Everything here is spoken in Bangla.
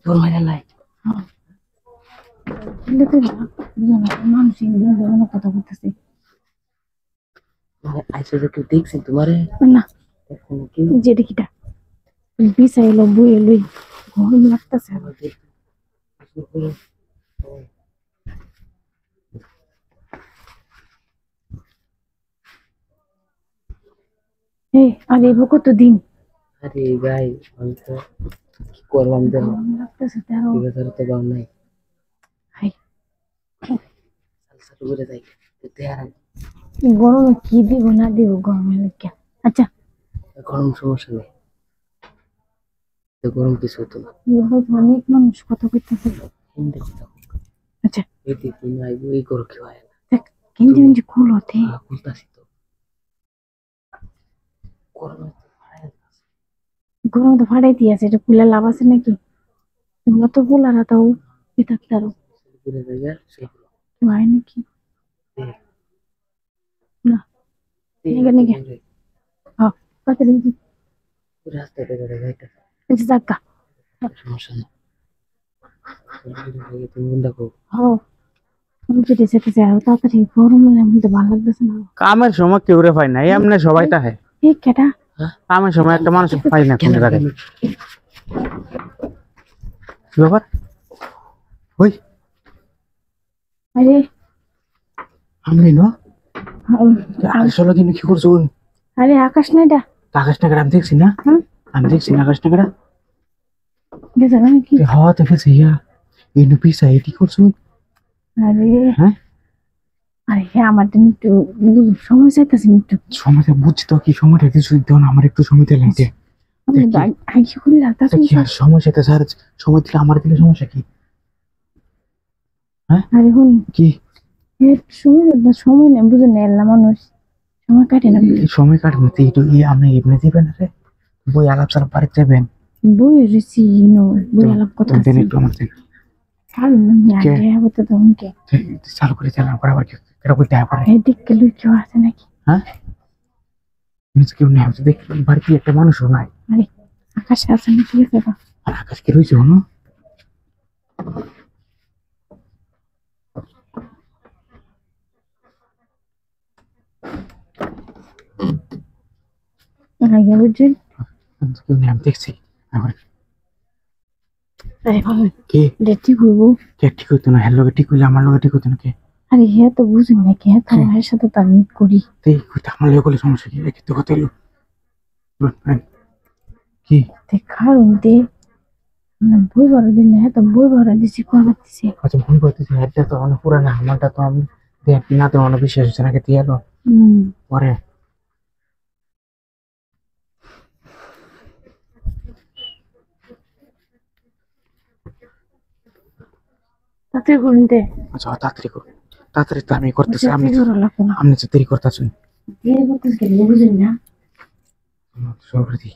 তোর মাইরা লাই মানুষ কথা বলতেছে আইসা যে কেউ দেখছি তোমারে না যে দেখিটা বিছা এলো বই এলোই গরম লাগতেছে আর এই কত দিন আরে ভাই আমি তো কি করলাম দেখো গরম লাগতেছে তারও তো বাম নাই হাই সালসা করে যাই দেয়ার গরমে কি দিব না দিব গরমে লেগে আচ্ছা গরম সমস্যা নেই তো গরম কিছু হতো না অনেক মানুষ কথা কইতেছে হিন্দে কথা আচ্ছা এই দিন আইবো এই করো কি হয় না দেখ কিন্তু কিন্তু কুল হতে খুলতাছি তো গরম গরম তো ফাড়াই দিয়েছে এটা কুলা লাভ আছে নাকি তোমরা তো কুলারা তাও থাকতে আরো করে যাইয়া সেইগুলো হয় নাকি না নিগে হ্যাঁ কত দিন রাস্তা বেরোতে যাইতেছে জাগা সমস্যা নেই তুমি দেখো হ্যাঁ আমি যদি যেতে চাই তাড়াতাড়ি গরমের মধ্যে ভালো লাগতেছে না কামের সময় কেউ রে পাই না এমনি সবাই তাহে এই কেটা কামের সময় একটা মানুষ পাই না কোন জায়গায় কি ব্যাপার ওই আরে আমি না উম, আসলে কিন্তু কি করছো আরে আকাশ না এটা আকাশ টাকা আমি দেখছি না আমি দেখছি না আকাশ টাকা গেছে না কি হাওয়া তো গেছে ইয়া এই পিসা এটি করছো আরে হ্যাঁ আরে আমার তো একটু সময় চাইতেছে একটু সময়টা বুঝছি তো কি সময়টা কিছু দেও না আমার একটু সময় দিলে লাগছে আগে খুলে লাগতেছে কি আর সময় সাথে স্যার সময় দিলে আমার দিলে সমস্যা কি হ্যাঁ আরে হুন কি সময় নেই বুঝে নেই না মানুষ সময় কাটে না এই সময় কাটবে তো একটু আপনি এমনি দিবেন রে বই আলাপ সালাপ বাড়িতে যাবেন বই রয়েছি বই আলাপ কথা দেন একটু আমার দেন কারণ আমি আগে হবে তো তোমাকে চালু করে চালান করে আবার কেটে করতে হবে এদিক গেলে কেউ আছে নাকি হ্যাঁ কেউ নেই দেখ বাড়িতে একটা মানুষও নাই আরে আকাশে আছে না ঠিক আছে আর আকাশ কি রয়েছে হনো আগে বুঝছেন কেউ নেই আমি দেখছি আবার আরে ভালো কে ডেটি করবো কে ঠিক হইতো না হ্যাঁ লোকে ঠিক হইলে আমার লোকে ঠিক হইতো না কে আরে হ্যাঁ তো বুঝুন না কি হ্যাঁ তো ভাইয়ের সাথে তো আমি করি তাই আমার লোক হলে সমস্যা কি রেখে তো কথা এলো কি কারণ দে বই ভরা দিন হ্যাঁ তো বই ভরা দিছি কলা দিছি আচ্ছা ভুল করতেছি হেডটা তো অনেক পুরানা আমারটা তো আমি দেখ না তো অনেক বিশ্বাস হচ্ছে নাকি দিয়ে এলো পরে তাতে করুন দে আচ্ছা তাড়াতাড়ি করুন তাড়াতাড়ি তো আমি করতেছি আমি লাগবো না আপনি তো দেরি করতেছেন দিয়ে করতেছি বুঝুন না সর্বপ্রতি